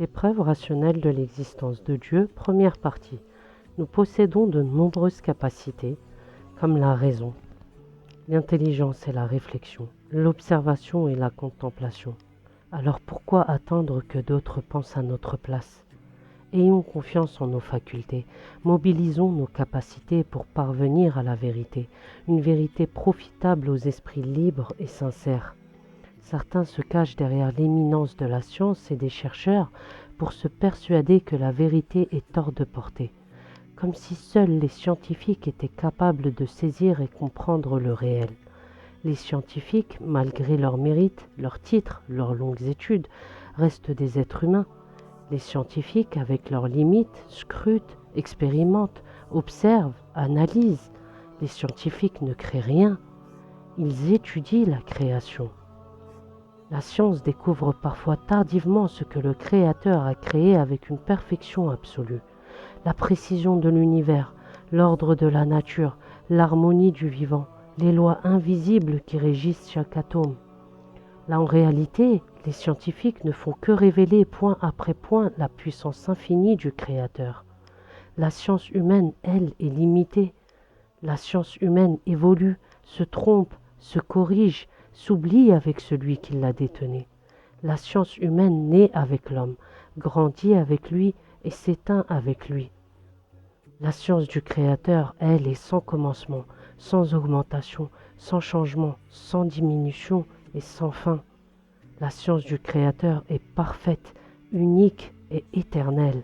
Les preuves rationnelles de l'existence de Dieu, première partie. Nous possédons de nombreuses capacités, comme la raison, l'intelligence et la réflexion, l'observation et la contemplation. Alors pourquoi attendre que d'autres pensent à notre place? Ayons confiance en nos facultés, mobilisons nos capacités pour parvenir à la vérité, une vérité profitable aux esprits libres et sincères. Certains se cachent derrière l'éminence de la science et des chercheurs pour se persuader que la vérité est hors de portée, comme si seuls les scientifiques étaient capables de saisir et comprendre le réel. Les scientifiques, malgré leurs mérites, leurs titres, leurs longues études, restent des êtres humains. Les scientifiques, avec leurs limites, scrutent, expérimentent, observent, analysent. Les scientifiques ne créent rien, ils étudient la création. La science découvre parfois tardivement ce que le Créateur a créé avec une perfection absolue. La précision de l'univers, l'ordre de la nature, l'harmonie du vivant, les lois invisibles qui régissent chaque atome. Là, en réalité, les scientifiques ne font que révéler point après point la puissance infinie du Créateur. La science humaine, elle, est limitée. La science humaine évolue, se trompe, se corrige, s'oublie avec celui qui la détenait. La science humaine naît avec l'homme, grandit avec lui et s'éteint avec lui. La science du Créateur, elle, est sans commencement, sans augmentation, sans changement, sans diminution et sans fin. La science du Créateur est parfaite, unique et éternelle.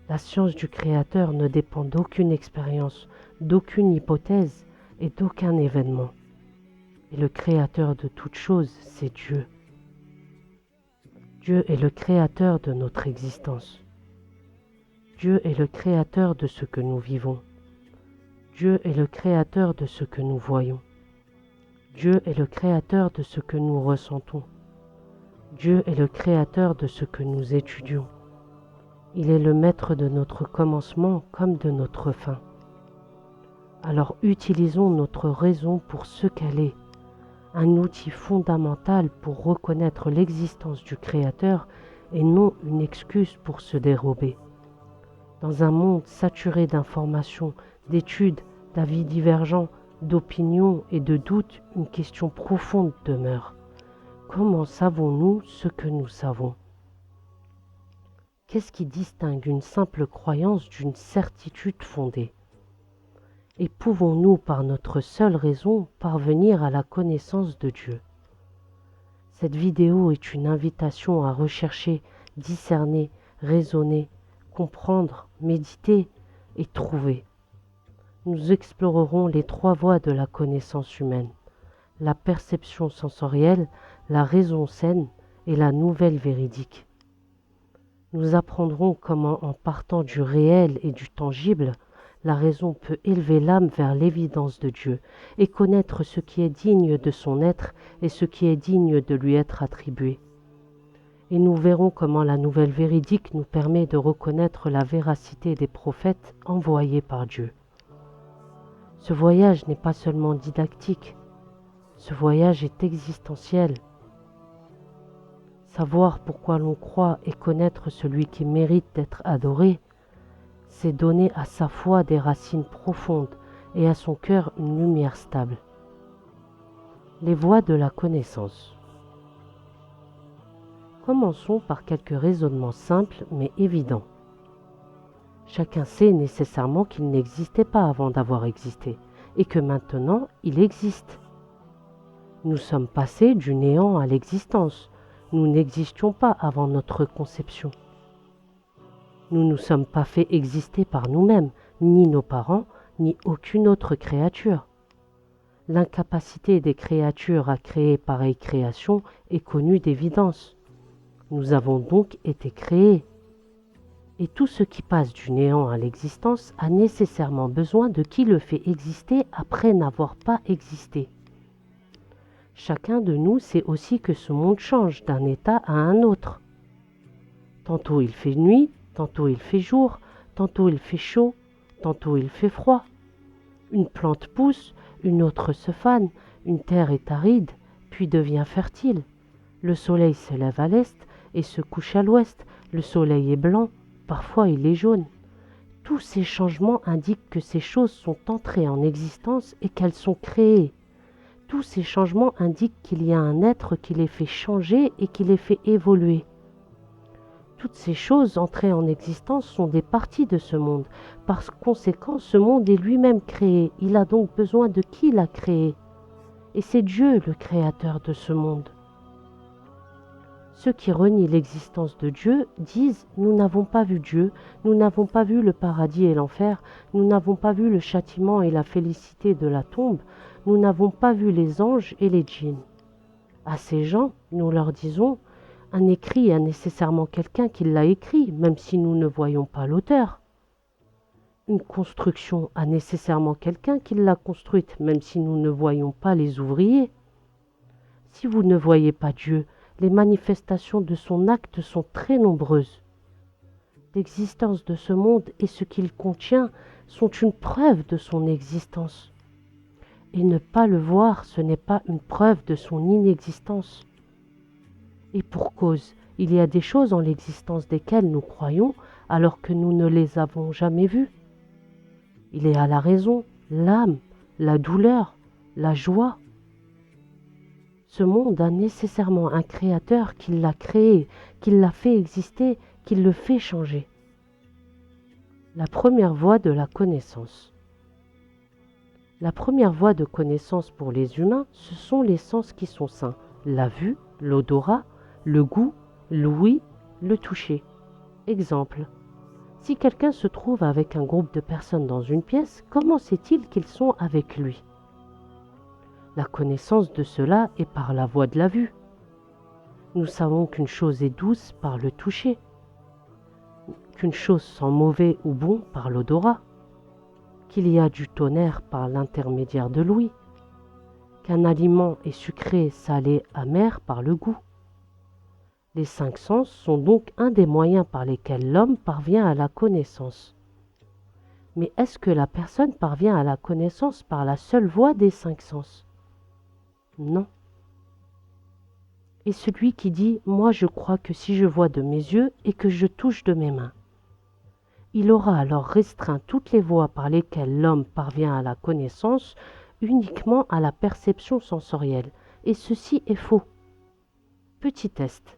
La science du Créateur ne dépend d'aucune expérience, d'aucune hypothèse et d'aucun événement. Et le Créateur de toutes choses, c'est Dieu. Dieu est le Créateur de notre existence. Dieu est le Créateur de ce que nous vivons. Dieu est le Créateur de ce que nous voyons. Dieu est le Créateur de ce que nous ressentons. Dieu est le Créateur de ce que nous étudions. Il est le maître de notre commencement comme de notre fin. Alors utilisons notre raison pour ce qu'elle est, un outil fondamental pour reconnaître l'existence du Créateur et non une excuse pour se dérober. Dans un monde saturé d'informations, d'études, d'avis divergents, d'opinions et de doutes, une question profonde demeure. Comment savons-nous ce que nous savons? Qu'est-ce qui distingue une simple croyance d'une certitude fondée? Et pouvons-nous, par notre seule raison, parvenir à la connaissance de Dieu? Cette vidéo est une invitation à rechercher, discerner, raisonner, comprendre, méditer et trouver. Nous explorerons les trois voies de la connaissance humaine, la perception sensorielle, la raison saine et la nouvelle véridique. Nous apprendrons comment, en partant du réel et du tangible, la raison peut élever l'âme vers l'évidence de Dieu et connaître ce qui est digne de son être et ce qui est digne de lui être attribué. Et nous verrons comment la nouvelle véridique nous permet de reconnaître la véracité des prophètes envoyés par Dieu. Ce voyage n'est pas seulement didactique, ce voyage est existentiel. Savoir pourquoi l'on croit et connaître celui qui mérite d'être adoré, c'est donner à sa foi des racines profondes et à son cœur une lumière stable. Les voies de la connaissance. Commençons par quelques raisonnements simples mais évidents. Chacun sait nécessairement qu'il n'existait pas avant d'avoir existé et que maintenant il existe. Nous sommes passés du néant à l'existence. Nous n'existions pas avant notre conception. Nous ne nous sommes pas fait exister par nous-mêmes, ni nos parents, ni aucune autre créature. L'incapacité des créatures à créer pareille création est connue d'évidence. Nous avons donc été créés. Et tout ce qui passe du néant à l'existence a nécessairement besoin de qui le fait exister après n'avoir pas existé. Chacun de nous sait aussi que ce monde change d'un état à un autre. Tantôt il fait nuit, tantôt il fait jour, tantôt il fait chaud, tantôt il fait froid. Une plante pousse, une autre se fane, une terre est aride, puis devient fertile. Le soleil se lève à l'est et se couche à l'ouest, le soleil est blanc, parfois il est jaune. Tous ces changements indiquent que ces choses sont entrées en existence et qu'elles sont créées. Tous ces changements indiquent qu'il y a un être qui les fait changer et qui les fait évoluer. Toutes ces choses entrées en existence sont des parties de ce monde. Par conséquent, ce monde est lui-même créé. Il a donc besoin de qui l'a créé. Et c'est Dieu le créateur de ce monde. Ceux qui renient l'existence de Dieu disent « Nous n'avons pas vu Dieu, nous n'avons pas vu le paradis et l'enfer, nous n'avons pas vu le châtiment et la félicité de la tombe, nous n'avons pas vu les anges et les djinns. » À ces gens, nous leur disons « Un écrit a nécessairement quelqu'un qui l'a écrit, même si nous ne voyons pas l'auteur. Une construction a nécessairement quelqu'un qui l'a construite, même si nous ne voyons pas les ouvriers. Si vous ne voyez pas Dieu, les manifestations de son acte sont très nombreuses. L'existence de ce monde et ce qu'il contient sont une preuve de son existence. Et ne pas le voir, ce n'est pas une preuve de son inexistence. Et pour cause, il y a des choses en l'existence desquelles nous croyons alors que nous ne les avons jamais vues. Il y a la raison, l'âme, la douleur, la joie. Ce monde a nécessairement un créateur qui l'a créé, qui l'a fait exister, qui le fait changer. La première voie de la connaissance. La première voie de connaissance pour les humains, ce sont les sens qui sont sains, la vue, l'odorat, le goût, l'ouïe, le toucher. Exemple. Si quelqu'un se trouve avec un groupe de personnes dans une pièce, comment sait-il qu'ils sont avec lui ? La connaissance de cela est par la voie de la vue. Nous savons qu'une chose est douce par le toucher, qu'une chose sent mauvais ou bon par l'odorat, qu'il y a du tonnerre par l'intermédiaire de l'ouïe, qu'un aliment est sucré, salé, amer par le goût. Les 5 sens sont donc un des moyens par lesquels l'homme parvient à la connaissance. Mais est-ce que la personne parvient à la connaissance par la seule voie des 5 sens ? Non. Et celui qui dit « Moi je crois que si je vois de mes yeux et que je touche de mes mains », il aura alors restreint toutes les voies par lesquelles l'homme parvient à la connaissance uniquement à la perception sensorielle. Et ceci est faux. Petit test.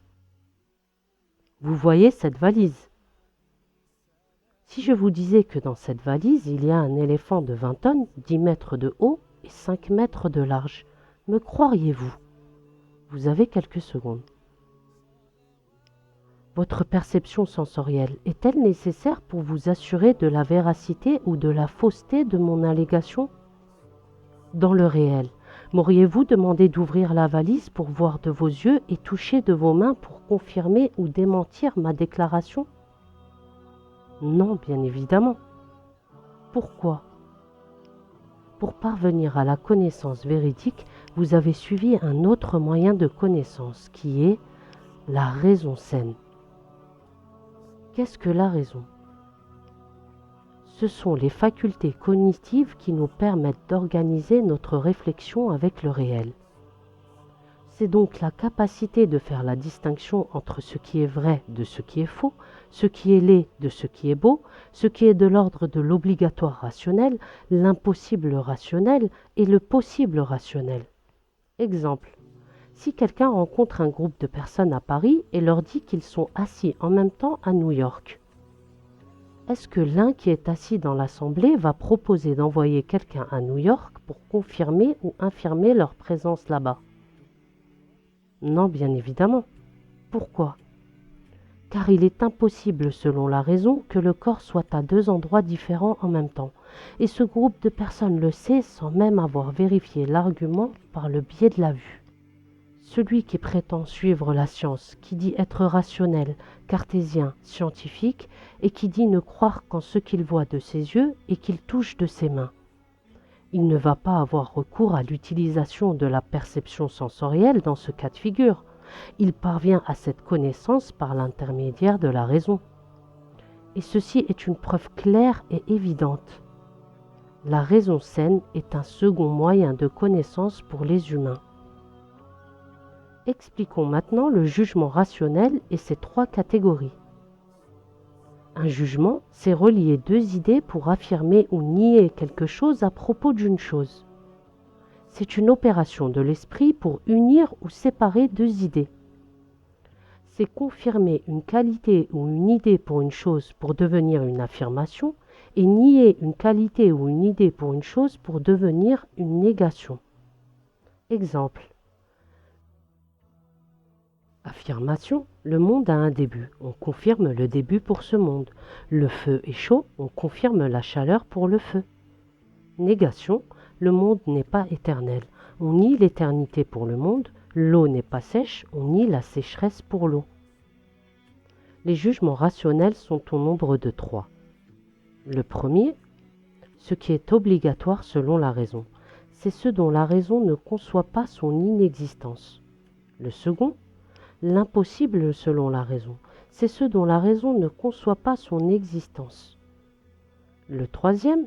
Vous voyez cette valise ? Si je vous disais que dans cette valise, il y a un éléphant de 20 tonnes, 10 mètres de haut et 5 mètres de large, me croiriez-vous ? Vous avez quelques secondes. Votre perception sensorielle est-elle nécessaire pour vous assurer de la véracité ou de la fausseté de mon allégation ? Dans le réel, m'auriez-vous demandé d'ouvrir la valise pour voir de vos yeux et toucher de vos mains pour confirmer ou démentir ma déclaration ? Non, bien évidemment. Pourquoi ? Pour parvenir à la connaissance véridique, vous avez suivi un autre moyen de connaissance qui est la raison saine. Qu'est-ce que la raison ? Ce sont les facultés cognitives qui nous permettent d'organiser notre réflexion avec le réel. C'est donc la capacité de faire la distinction entre ce qui est vrai de ce qui est faux, ce qui est laid de ce qui est beau, ce qui est de l'ordre de l'obligatoire rationnel, l'impossible rationnel et le possible rationnel. Exemple. Si quelqu'un rencontre un groupe de personnes à Paris et leur dit qu'ils sont assis en même temps à New York, est-ce que l'un qui est assis dans l'assemblée va proposer d'envoyer quelqu'un à New York pour confirmer ou infirmer leur présence là-bas ? Non, bien évidemment. Pourquoi ? Car il est impossible, selon la raison, que le corps soit à 2 endroits différents en même temps. Et ce groupe de personnes le sait sans même avoir vérifié l'argument par le biais de la vue. Celui qui prétend suivre la science, qui dit être rationnel, cartésien, scientifique, et qui dit ne croire qu'en ce qu'il voit de ses yeux et qu'il touche de ses mains. Il ne va pas avoir recours à l'utilisation de la perception sensorielle dans ce cas de figure. Il parvient à cette connaissance par l'intermédiaire de la raison. Et ceci est une preuve claire et évidente. La raison saine est un second moyen de connaissance pour les humains. Expliquons maintenant le jugement rationnel et ses trois catégories. Un jugement, c'est relier deux idées pour affirmer ou nier quelque chose à propos d'une chose. C'est une opération de l'esprit pour unir ou séparer deux idées. C'est confirmer une qualité ou une idée pour une chose pour devenir une affirmation et nier une qualité ou une idée pour une chose pour devenir une négation. Exemple. Affirmation, le monde a un début, on confirme le début pour ce monde. Le feu est chaud, on confirme la chaleur pour le feu. Négation, le monde n'est pas éternel, on nie l'éternité pour le monde. L'eau n'est pas sèche, on nie la sécheresse pour l'eau. Les jugements rationnels sont au nombre de 3. Le premier, ce qui est obligatoire selon la raison, c'est ce dont la raison ne conçoit pas son inexistence. Le second, l'impossible selon la raison, c'est ce dont la raison ne conçoit pas son existence. Le troisième,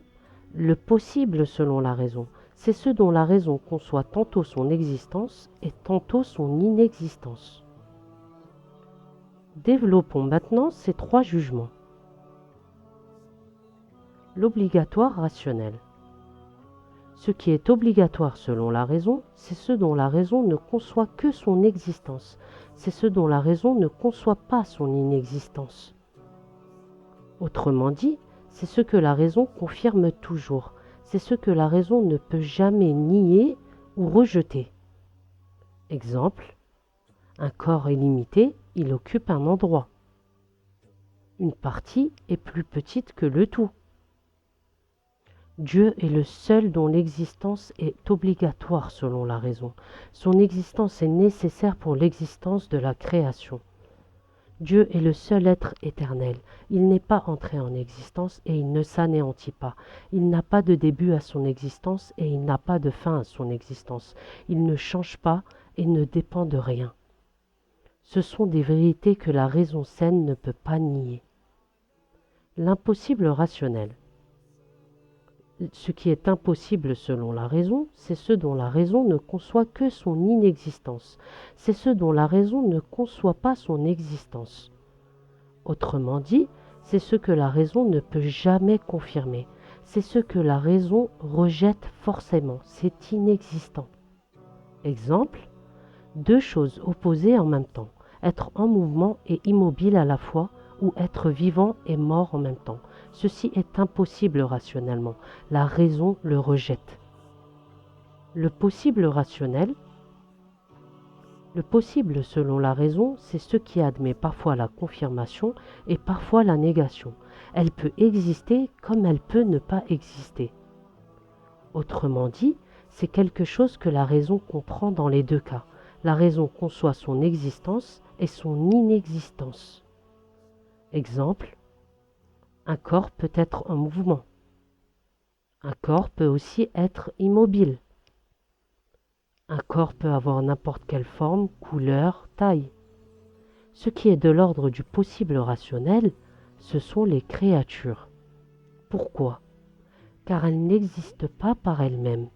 le possible selon la raison, c'est ce dont la raison conçoit tantôt son existence et tantôt son inexistence. Développons maintenant ces 3 jugements. L'obligatoire rationnel. Ce qui est obligatoire selon la raison, c'est ce dont la raison ne conçoit que son existence. C'est ce dont la raison ne conçoit pas son inexistence. Autrement dit, c'est ce que la raison confirme toujours. C'est ce que la raison ne peut jamais nier ou rejeter. Exemple, un corps est limité, il occupe un endroit. Une partie est plus petite que le tout. Dieu est le seul dont l'existence est obligatoire selon la raison. Son existence est nécessaire pour l'existence de la création. Dieu est le seul être éternel. Il n'est pas entré en existence et il ne s'anéantit pas. Il n'a pas de début à son existence et il n'a pas de fin à son existence. Il ne change pas et ne dépend de rien. Ce sont des vérités que la raison saine ne peut pas nier. L'impossible rationnel. Ce qui est impossible selon la raison, c'est ce dont la raison ne conçoit que son inexistence. C'est ce dont la raison ne conçoit pas son existence. Autrement dit, c'est ce que la raison ne peut jamais confirmer. C'est ce que la raison rejette forcément. C'est inexistant. Exemple, 2 choses opposées en même temps. Être en mouvement et immobile à la fois, ou être vivant et mort en même temps. Ceci est impossible rationnellement. La raison le rejette. Le possible rationnel. Le possible selon la raison, c'est ce qui admet parfois la confirmation et parfois la négation. Elle peut exister comme elle peut ne pas exister. Autrement dit, c'est quelque chose que la raison comprend dans les 2 cas. La raison conçoit son existence et son inexistence. Exemple, un corps peut être en mouvement. Un corps peut aussi être immobile. Un corps peut avoir n'importe quelle forme, couleur, taille. Ce qui est de l'ordre du possible rationnel, ce sont les créatures. Pourquoi ? Car elles n'existent pas par elles-mêmes.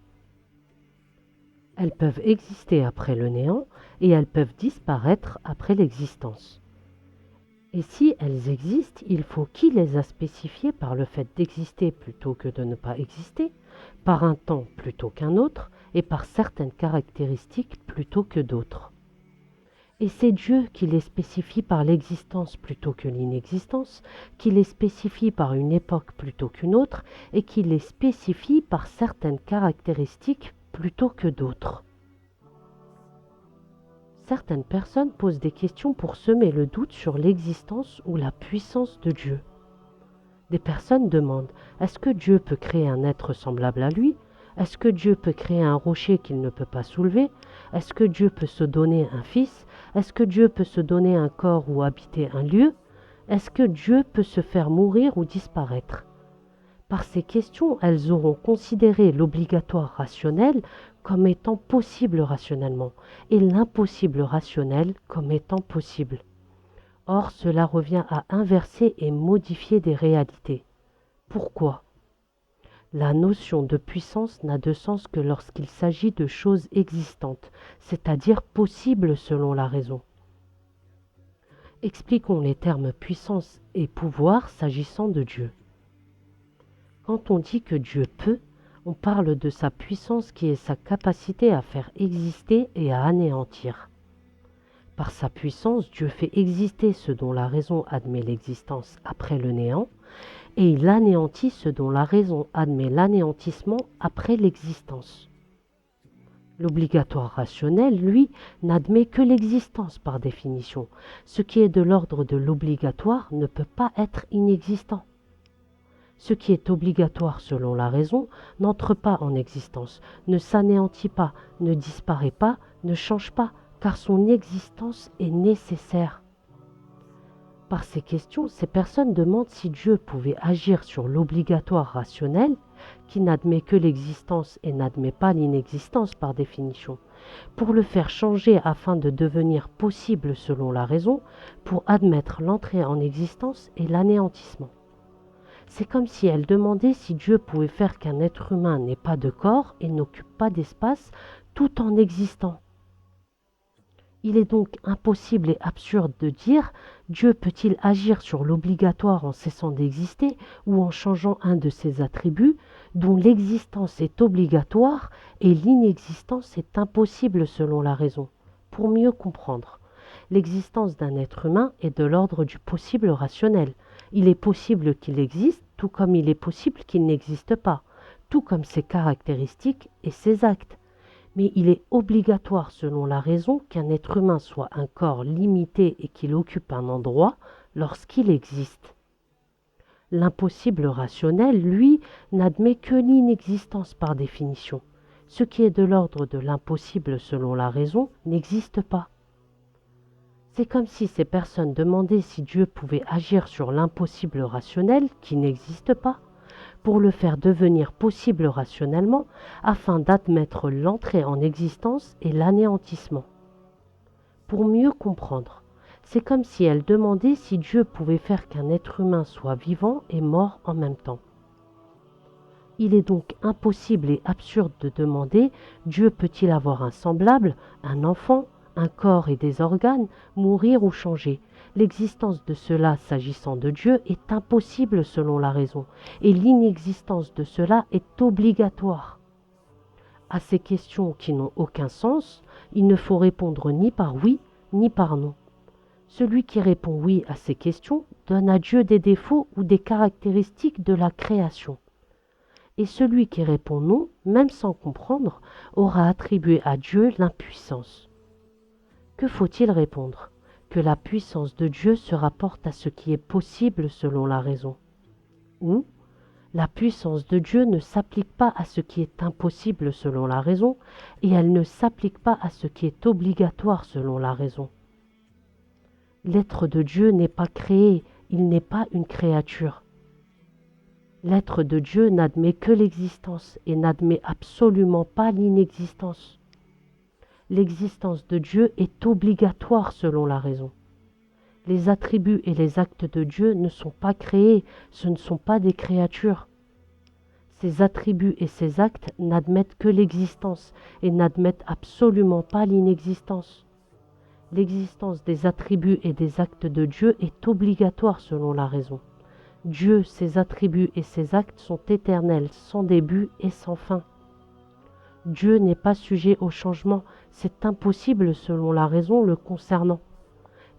Elles peuvent exister après le néant et elles peuvent disparaître après l'existence. Et si elles existent, il faut qui les a spécifiées par le fait d'exister plutôt que de ne pas exister, par un temps plutôt qu'un autre, et par certaines caractéristiques plutôt que d'autres. Et c'est Dieu qui les spécifie par l'existence plutôt que l'inexistence, qui les spécifie par une époque plutôt qu'une autre, et qui les spécifie par certaines caractéristiques plutôt que d'autres. Certaines personnes posent des questions pour semer le doute sur l'existence ou la puissance de Dieu. Des personnes demandent, est-ce que Dieu peut créer un être semblable à lui ? Est-ce que Dieu peut créer un rocher qu'il ne peut pas soulever ? Est-ce que Dieu peut se donner un fils ? Est-ce que Dieu peut se donner un corps ou habiter un lieu ? Est-ce que Dieu peut se faire mourir ou disparaître ? Par ces questions, elles auront considéré l'obligatoire rationnel comme étant possible rationnellement et l'impossible rationnel comme étant possible. Or, cela revient à inverser et modifier des réalités. Pourquoi ? La notion de puissance n'a de sens que lorsqu'il s'agit de choses existantes, c'est-à-dire possibles selon la raison. Expliquons les termes puissance et pouvoir s'agissant de Dieu. Quand on dit que Dieu peut, on parle de sa puissance qui est sa capacité à faire exister et à anéantir. Par sa puissance, Dieu fait exister ce dont la raison admet l'existence après le néant, et il anéantit ce dont la raison admet l'anéantissement après l'existence. L'obligatoire rationnel, lui, n'admet que l'existence par définition. Ce qui est de l'ordre de l'obligatoire ne peut pas être inexistant. Ce qui est obligatoire selon la raison n'entre pas en existence, ne s'anéantit pas, ne disparaît pas, ne change pas, car son existence est nécessaire. Par ces questions, ces personnes demandent si Dieu pouvait agir sur l'obligatoire rationnel, qui n'admet que l'existence et n'admet pas l'inexistence par définition, pour le faire changer afin de devenir possible selon la raison, pour admettre l'entrée en existence et l'anéantissement. C'est comme si elle demandait si Dieu pouvait faire qu'un être humain n'ait pas de corps et n'occupe pas d'espace tout en existant. Il est donc impossible et absurde de dire Dieu peut-il agir sur l'obligatoire en cessant d'exister ou en changeant un de ses attributs dont l'existence est obligatoire et l'inexistence est impossible selon la raison. Pour mieux comprendre, l'existence d'un être humain est de l'ordre du possible rationnel. Il est possible qu'il existe, tout comme il est possible qu'il n'existe pas, tout comme ses caractéristiques et ses actes. Mais il est obligatoire selon la raison qu'un être humain soit un corps limité et qu'il occupe un endroit lorsqu'il existe. L'impossible rationnel, lui, n'admet que l'inexistence par définition. Ce qui est de l'ordre de l'impossible selon la raison n'existe pas. C'est comme si ces personnes demandaient si Dieu pouvait agir sur l'impossible rationnel qui n'existe pas, pour le faire devenir possible rationnellement, afin d'admettre l'entrée en existence et l'anéantissement. Pour mieux comprendre, c'est comme si elles demandaient si Dieu pouvait faire qu'un être humain soit vivant et mort en même temps. Il est donc impossible et absurde de demander Dieu peut-il avoir un semblable, un enfant, un corps et des organes, mourir ou changer. L'existence de cela s'agissant de Dieu est impossible selon la raison, et l'inexistence de cela est obligatoire. À ces questions qui n'ont aucun sens, il ne faut répondre ni par oui, ni par non. Celui qui répond oui à ces questions donne à Dieu des défauts ou des caractéristiques de la création. Et celui qui répond non, même sans comprendre, aura attribué à Dieu l'impuissance. Que faut-il répondre? Que la puissance de Dieu se rapporte à ce qui est possible selon la raison. Ou la puissance de Dieu ne s'applique pas à ce qui est impossible selon la raison, et elle ne s'applique pas à ce qui est obligatoire selon la raison. L'être de Dieu n'est pas créé, il n'est pas une créature. L'être de Dieu n'admet que l'existence et n'admet absolument pas l'inexistence. L'existence de Dieu est obligatoire selon la raison. Les attributs et les actes de Dieu ne sont pas créés, ce ne sont pas des créatures. Ces attributs et ces actes n'admettent que l'existence et n'admettent absolument pas l'inexistence. L'existence des attributs et des actes de Dieu est obligatoire selon la raison. Dieu, ses attributs et ses actes sont éternels, sans début et sans fin. Dieu n'est pas sujet au changement, c'est impossible selon la raison le concernant.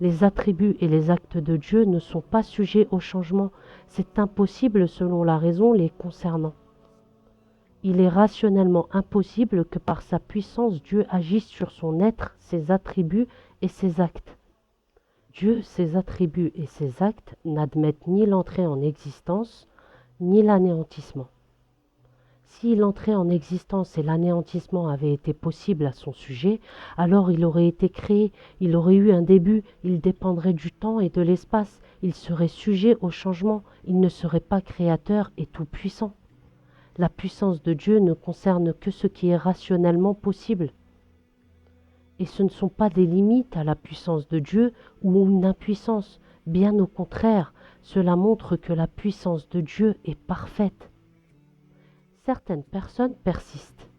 Les attributs et les actes de Dieu ne sont pas sujets au changement, c'est impossible selon la raison les concernant. Il est rationnellement impossible que par sa puissance Dieu agisse sur son être, ses attributs et ses actes. Dieu, ses attributs et ses actes n'admettent ni l'entrée en existence, ni l'anéantissement. Si l'entrée en existence et l'anéantissement avaient été possibles à son sujet, alors il aurait été créé, il aurait eu un début, il dépendrait du temps et de l'espace, il serait sujet au changement, il ne serait pas créateur et tout-puissant. La puissance de Dieu ne concerne que ce qui est rationnellement possible. Et ce ne sont pas des limites à la puissance de Dieu ou une impuissance, bien au contraire, cela montre que la puissance de Dieu est parfaite. Certaines personnes persistent.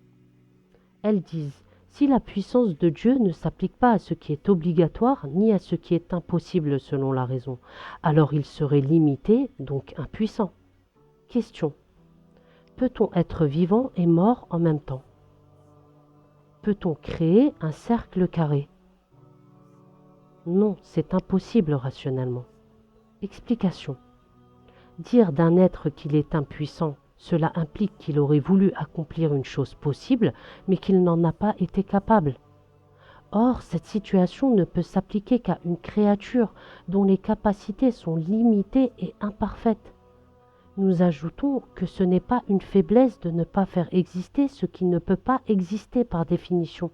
Elles disent, si la puissance de Dieu ne s'applique pas à ce qui est obligatoire ni à ce qui est impossible selon la raison, alors il serait limité, donc impuissant. Question. Peut-on être vivant et mort en même temps? Peut-on créer un cercle carré? Non, c'est impossible rationnellement. Explication. Dire d'un être qu'il est impuissant, cela implique qu'il aurait voulu accomplir une chose possible, mais qu'il n'en a pas été capable. Or, cette situation ne peut s'appliquer qu'à une créature dont les capacités sont limitées et imparfaites. Nous ajoutons que ce n'est pas une faiblesse de ne pas faire exister ce qui ne peut pas exister par définition.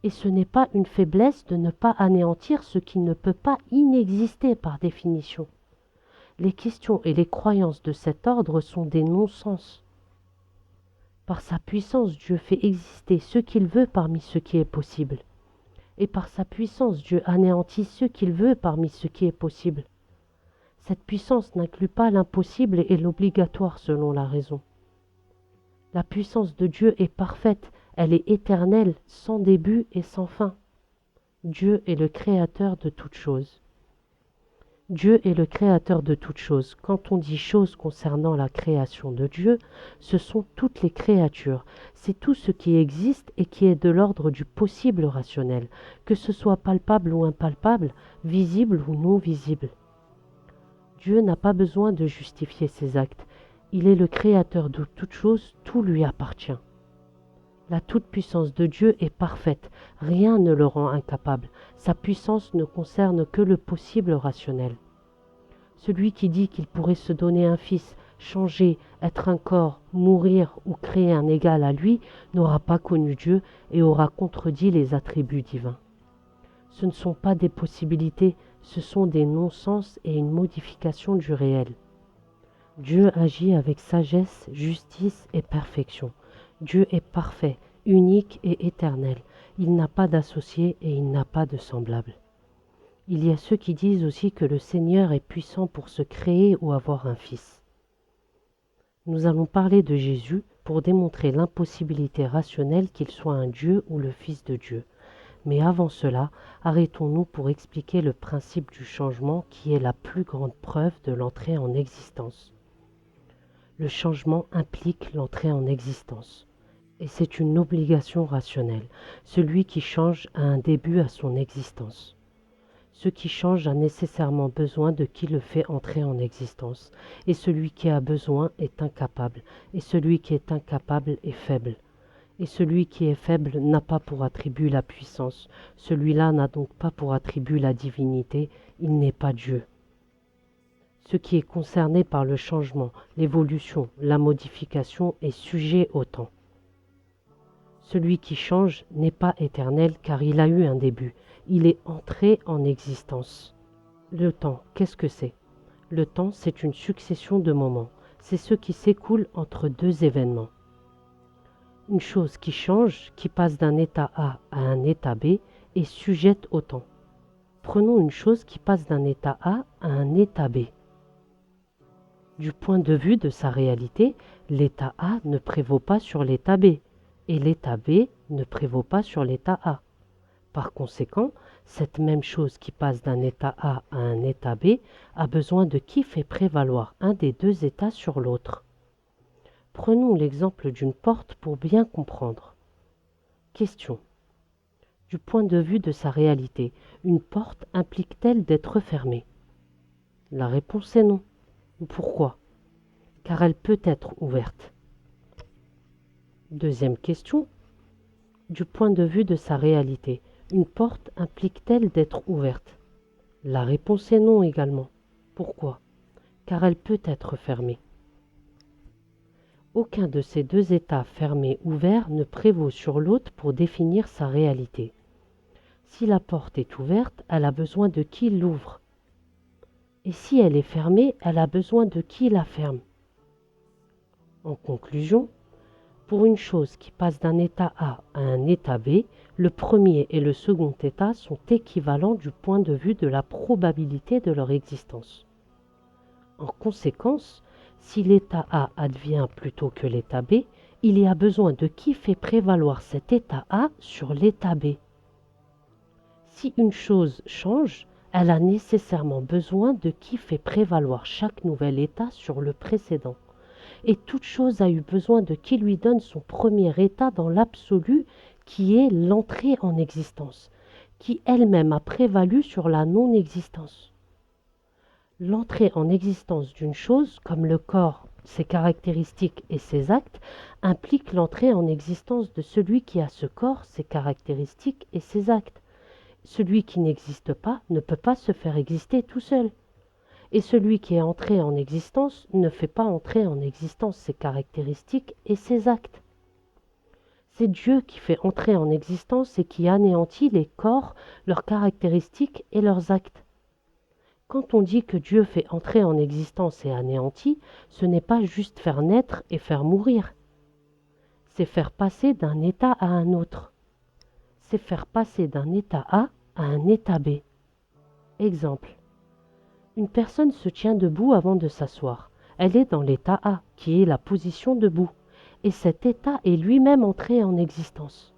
Et ce n'est pas une faiblesse de ne pas anéantir ce qui ne peut pas inexister par définition. Les questions et les croyances de cet ordre sont des non-sens. Par sa puissance, Dieu fait exister ce qu'il veut parmi ce qui est possible. Et par sa puissance, Dieu anéantit ce qu'il veut parmi ce qui est possible. Cette puissance n'inclut pas l'impossible et l'obligatoire selon la raison. La puissance de Dieu est parfaite, elle est éternelle, sans début et sans fin. Dieu est le créateur de toutes choses. Dieu est le créateur de toutes choses. Quand on dit choses concernant la création de Dieu, ce sont toutes les créatures. C'est tout ce qui existe et qui est de l'ordre du possible rationnel, que ce soit palpable ou impalpable, visible ou non visible. Dieu n'a pas besoin de justifier ses actes. Il est le créateur de toutes choses, tout lui appartient. La toute-puissance de Dieu est parfaite, rien ne le rend incapable. Sa puissance ne concerne que le possible rationnel. Celui qui dit qu'il pourrait se donner un fils, changer, être un corps, mourir ou créer un égal à lui, n'aura pas connu Dieu et aura contredit les attributs divins. Ce ne sont pas des possibilités, ce sont des non-sens et une modification du réel. Dieu agit avec sagesse, justice et perfection. Dieu est parfait, unique et éternel. Il n'a pas d'associé et il n'a pas de semblable. Il y a ceux qui disent aussi que le Seigneur est puissant pour se créer ou avoir un fils. Nous allons parler de Jésus pour démontrer l'impossibilité rationnelle qu'il soit un Dieu ou le Fils de Dieu. Mais avant cela, arrêtons-nous pour expliquer le principe du changement qui est la plus grande preuve de l'entrée en existence. Le changement implique l'entrée en existence. Et c'est une obligation rationnelle. Celui qui change a un début à son existence. Ce qui change a nécessairement besoin de qui le fait entrer en existence. Et celui qui a besoin est incapable. Et celui qui est incapable est faible. Et celui qui est faible n'a pas pour attribut la puissance. Celui-là n'a donc pas pour attribut la divinité. Il n'est pas Dieu. Ce qui est concerné par le changement, l'évolution, la modification est sujet au temps. Celui qui change n'est pas éternel car il a eu un début. Il est entré en existence. Le temps, qu'est-ce que c'est? Le temps, c'est une succession de moments. C'est ce qui s'écoule entre deux événements. Une chose qui change, qui passe d'un état A à un état B, est sujette au temps. Prenons une chose qui passe d'un état A à un état B. Du point de vue de sa réalité, l'état A ne prévaut pas sur l'état B, et l'état B ne prévaut pas sur l'état A. Par conséquent, cette même chose qui passe d'un état A à un état B a besoin de qui fait prévaloir un des deux états sur l'autre. Prenons l'exemple d'une porte pour bien comprendre. Question. Du point de vue de sa réalité, une porte implique-t-elle d'être fermée? La réponse est non. Pourquoi? Car elle peut être ouverte. Deuxième question. Du point de vue de sa réalité, une porte implique-t-elle d'être ouverte? La réponse est non également. Pourquoi? Car elle peut être fermée. Aucun de ces deux états fermés-ouverts ne prévaut sur l'autre pour définir sa réalité. Si la porte est ouverte, elle a besoin de qui l'ouvre. Et si elle est fermée, elle a besoin de qui la ferme. En conclusion, pour une chose qui passe d'un état A à un état B, le premier et le second état sont équivalents du point de vue de la probabilité de leur existence. En conséquence, Si l'état A advient plutôt que l'état B, il y a besoin de qui fait prévaloir cet état A sur l'état B. Si une chose change, elle a nécessairement besoin de qui fait prévaloir chaque nouvel état sur le précédent. Et toute chose a eu besoin de qui lui donne son premier état dans l'absolu, qui est l'entrée en existence, qui elle-même a prévalu sur la non-existence. L'entrée en existence d'une chose, comme le corps, ses caractéristiques et ses actes, implique l'entrée en existence de celui qui a ce corps, ses caractéristiques et ses actes. Celui qui n'existe pas ne peut pas se faire exister tout seul. Et celui qui est entré en existence ne fait pas entrer en existence ses caractéristiques et ses actes. C'est Dieu qui fait entrer en existence et qui anéantit les corps, leurs caractéristiques et leurs actes. Quand on dit que Dieu fait entrer en existence et anéantit, ce n'est pas juste faire naître et faire mourir. C'est faire passer d'un état à un autre. C'est faire passer d'un état A à un état B. Exemple. Une personne se tient debout avant de s'asseoir. Elle est dans l'état A, qui est la position debout, et cet état est lui-même entré en existence.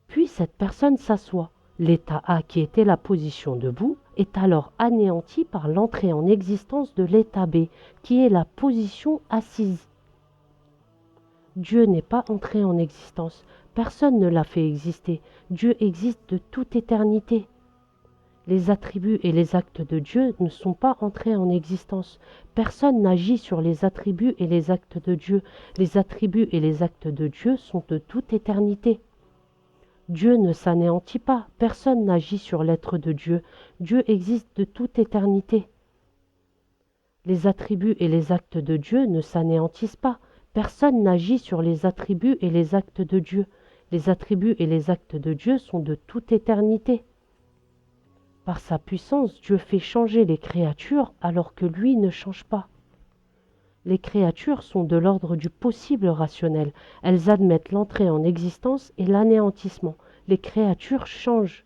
Puis cette personne s'assoit. L'état A, qui était la position debout, est alors anéanti par l'entrée en existence de l'état B, qui est la position assise. Dieu n'est pas entré en existence, personne ne l'a fait exister, Dieu existe de toute éternité. Les attributs et les actes de Dieu ne sont pas entrés en existence. Personne n'agit sur les attributs et les actes de Dieu. Les attributs et les actes de Dieu sont de toute éternité. Dieu ne s'anéantit pas. Personne n'agit sur l'être de Dieu. Dieu existe de toute éternité. Les attributs et les actes de Dieu ne s'anéantissent pas. Personne n'agit sur les attributs et les actes de Dieu. Les attributs et les actes de Dieu sont de toute éternité. Par sa puissance, Dieu fait changer les créatures alors que lui ne change pas. Les créatures sont de l'ordre du possible rationnel. Elles admettent l'entrée en existence et l'anéantissement. Les créatures changent.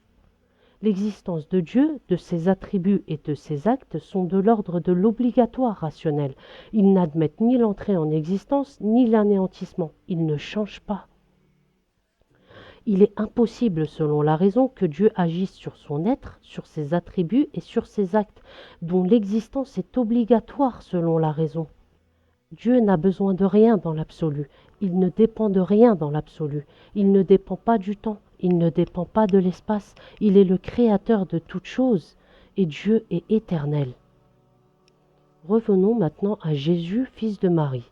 L'existence de Dieu, de ses attributs et de ses actes sont de l'ordre de l'obligatoire rationnel. Ils n'admettent ni l'entrée en existence ni l'anéantissement. Ils ne changent pas. Il est impossible, selon la raison, que Dieu agisse sur son être, sur ses attributs et sur ses actes, dont l'existence est obligatoire selon la raison. Dieu n'a besoin de rien dans l'absolu, il ne dépend de rien dans l'absolu, il ne dépend pas du temps, il ne dépend pas de l'espace, il est le créateur de toutes choses, et Dieu est éternel. Revenons maintenant à Jésus, fils de Marie.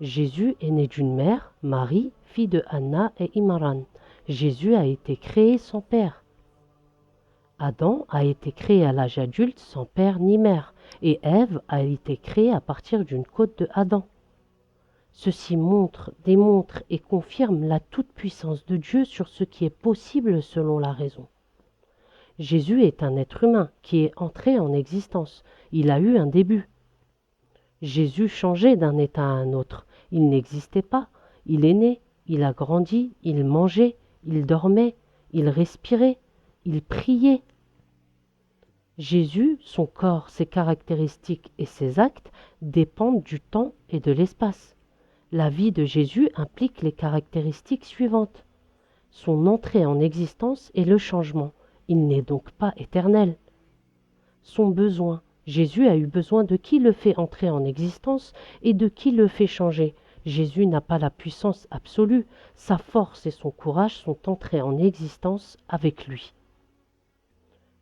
Jésus est né d'une mère, Marie, fille de Anna et Imran. Jésus a été créé sans père. Adam a été créé à l'âge adulte sans père ni mère, et Ève a été créée à partir d'une côte de Adam. Ceci montre, démontre et confirme la toute-puissance de Dieu sur ce qui est possible selon la raison. Jésus est un être humain qui est entré en existence. Il a eu un début. Jésus changeait d'un état à un autre. Il n'existait pas. Il est né, il a grandi, il mangeait, il dormait, il respirait, il priait. Jésus, son corps, ses caractéristiques et ses actes dépendent du temps et de l'espace. La vie de Jésus implique les caractéristiques suivantes. Son entrée en existence est le changement. Il n'est donc pas éternel. Son besoin. Jésus a eu besoin de qui le fait entrer en existence et de qui le fait changer. Jésus n'a pas la puissance absolue. Sa force et son courage sont entrés en existence avec lui.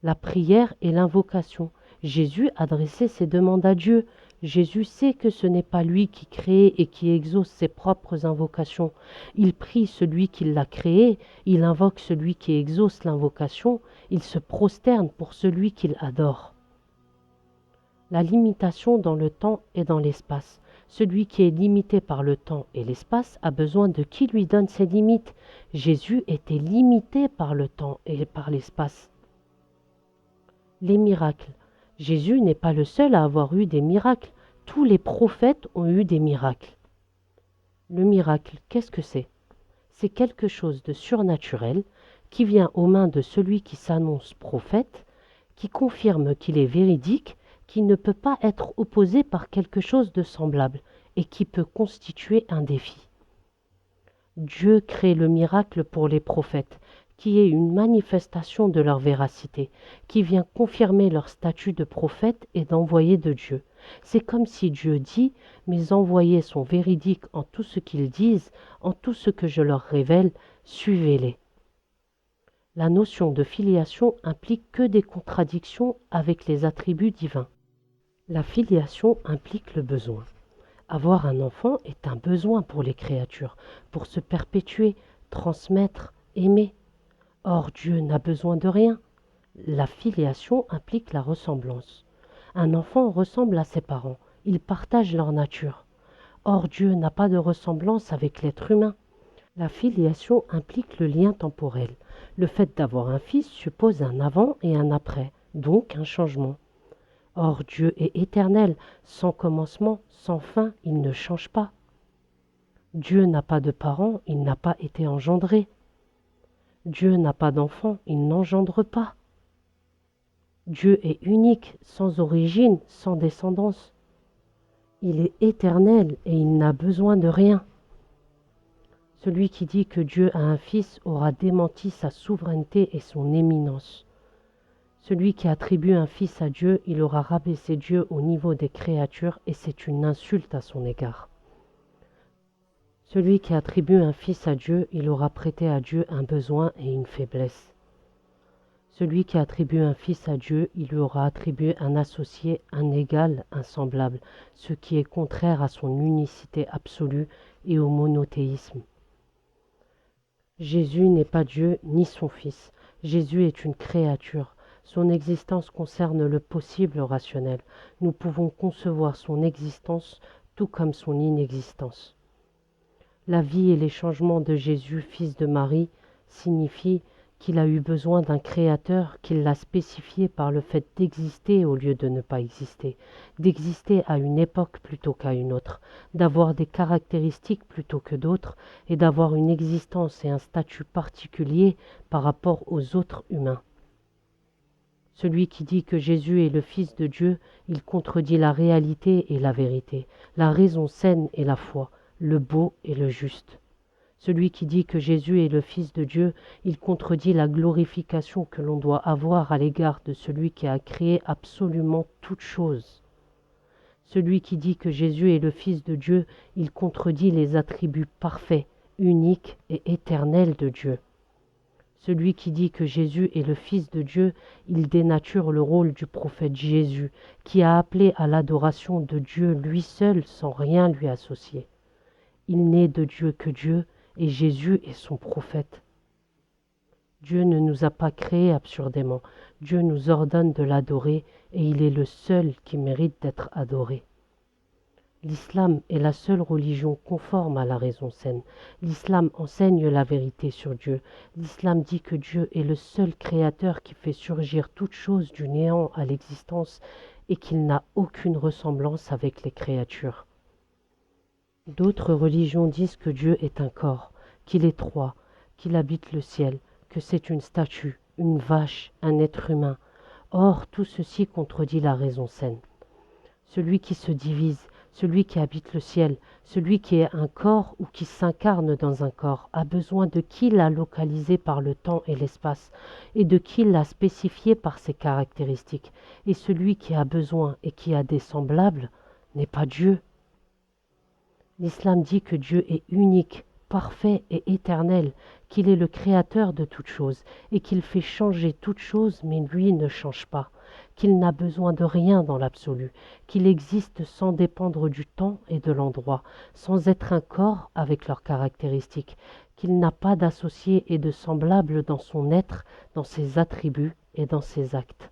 La prière et l'invocation. Jésus adressait ses demandes à Dieu. Jésus sait que ce n'est pas lui qui crée et qui exauce ses propres invocations. Il prie celui qui l'a créé, il invoque celui qui exauce l'invocation, il se prosterne pour celui qu'il adore. La limitation dans le temps et dans l'espace. Celui qui est limité par le temps et l'espace a besoin de qui lui donne ses limites. Jésus était limité par le temps et par l'espace. Les miracles. Jésus n'est pas le seul à avoir eu des miracles. Tous les prophètes ont eu des miracles. Le miracle, qu'est-ce que c'est? C'est quelque chose de surnaturel qui vient aux mains de celui qui s'annonce prophète, qui confirme qu'il est véridique, qui ne peut pas être opposé par quelque chose de semblable et qui peut constituer un défi. Dieu crée le miracle pour les prophètes, qui est une manifestation de leur véracité, qui vient confirmer leur statut de prophète et d'envoyé de Dieu. C'est comme si Dieu dit « Mes envoyés sont véridiques en tout ce qu'ils disent, en tout ce que je leur révèle, suivez-les. » La notion de filiation implique que des contradictions avec les attributs divins. La filiation implique le besoin. Avoir un enfant est un besoin pour les créatures, pour se perpétuer, transmettre, aimer. Or, Dieu n'a besoin de rien. La filiation implique la ressemblance. Un enfant ressemble à ses parents, ils partagent leur nature. Or, Dieu n'a pas de ressemblance avec l'être humain. La filiation implique le lien temporel. Le fait d'avoir un fils suppose un avant et un après, donc un changement. Or, Dieu est éternel, sans commencement, sans fin, il ne change pas. Dieu n'a pas de parents, il n'a pas été engendré. Dieu n'a pas d'enfant, il n'engendre pas. Dieu est unique, sans origine, sans descendance. Il est éternel et il n'a besoin de rien. Celui qui dit que Dieu a un fils aura démenti sa souveraineté et son éminence. Celui qui attribue un fils à Dieu, il aura rabaissé Dieu au niveau des créatures et c'est une insulte à son égard. Celui qui attribue un fils à Dieu, il aura prêté à Dieu un besoin et une faiblesse. Celui qui attribue un fils à Dieu, il lui aura attribué un associé, un égal, un semblable, ce qui est contraire à son unicité absolue et au monothéisme. Jésus n'est pas Dieu ni son fils. Jésus est une créature. Son existence concerne le possible rationnel. Nous pouvons concevoir son existence tout comme son inexistence. La vie et les changements de Jésus, fils de Marie, signifient qu'il a eu besoin d'un créateur, qu'il l'a spécifié par le fait d'exister au lieu de ne pas exister, d'exister à une époque plutôt qu'à une autre, d'avoir des caractéristiques plutôt que d'autres et d'avoir une existence et un statut particulier par rapport aux autres humains. Celui qui dit que Jésus est le Fils de Dieu, il contredit la réalité et la vérité, la raison saine et la foi, le beau et le juste. Celui qui dit que Jésus est le Fils de Dieu, il contredit la glorification que l'on doit avoir à l'égard de celui qui a créé absolument toutes choses. Celui qui dit que Jésus est le Fils de Dieu, il contredit les attributs parfaits, uniques et éternels de Dieu. Celui qui dit que Jésus est le Fils de Dieu, il dénature le rôle du prophète Jésus, qui a appelé à l'adoration de Dieu lui seul sans rien lui associer. Il n'est de Dieu que Dieu, et Jésus est son prophète. Dieu ne nous a pas créés absurdément, Dieu nous ordonne de l'adorer, et il est le seul qui mérite d'être adoré. L'islam est la seule religion conforme à la raison saine. L'islam enseigne la vérité sur Dieu. L'islam dit que Dieu est le seul créateur qui fait surgir toute chose du néant à l'existence et qu'il n'a aucune ressemblance avec les créatures. D'autres religions disent que Dieu est un corps, qu'il est trois, qu'il habite le ciel, que c'est une statue, une vache, un être humain. Or, tout ceci contredit la raison saine. Celui qui se divise, celui qui habite le ciel, celui qui est un corps ou qui s'incarne dans un corps, a besoin de qui l'a localisé par le temps et l'espace, et de qui l'a spécifié par ses caractéristiques. Et celui qui a besoin et qui a des semblables n'est pas Dieu. L'islam dit que Dieu est unique, parfait et éternel, qu'il est le créateur de toutes choses, et qu'il fait changer toutes choses, mais lui ne change pas, qu'il n'a besoin de rien dans l'absolu, qu'il existe sans dépendre du temps et de l'endroit, sans être un corps avec leurs caractéristiques, qu'il n'a pas d'associé et de semblable dans son être, dans ses attributs et dans ses actes.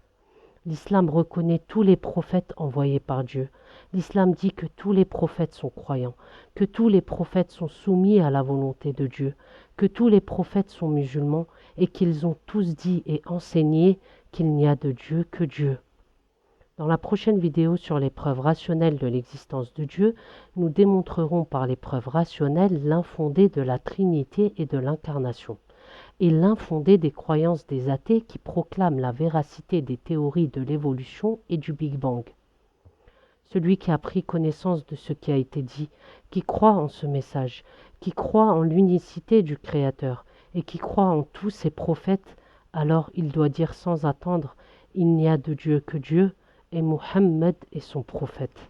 L'islam reconnaît tous les prophètes envoyés par Dieu. L'islam dit que tous les prophètes sont croyants, que tous les prophètes sont soumis à la volonté de Dieu, que tous les prophètes sont musulmans et qu'ils ont tous dit et enseigné qu'il n'y a de Dieu que Dieu. Dans la prochaine vidéo sur les preuves rationnelles de l'existence de Dieu, nous démontrerons par les preuves rationnelles l'infondé de la Trinité et de l'incarnation, et l'infondé des croyances des athées qui proclament la véracité des théories de l'évolution et du Big Bang. celui qui a pris connaissance de ce qui a été dit, qui croit en ce message, qui croit en l'unicité du Créateur et qui croit en tous ses prophètes, alors il doit dire sans attendre, il n'y a de Dieu que Dieu et Mohammed est son prophète.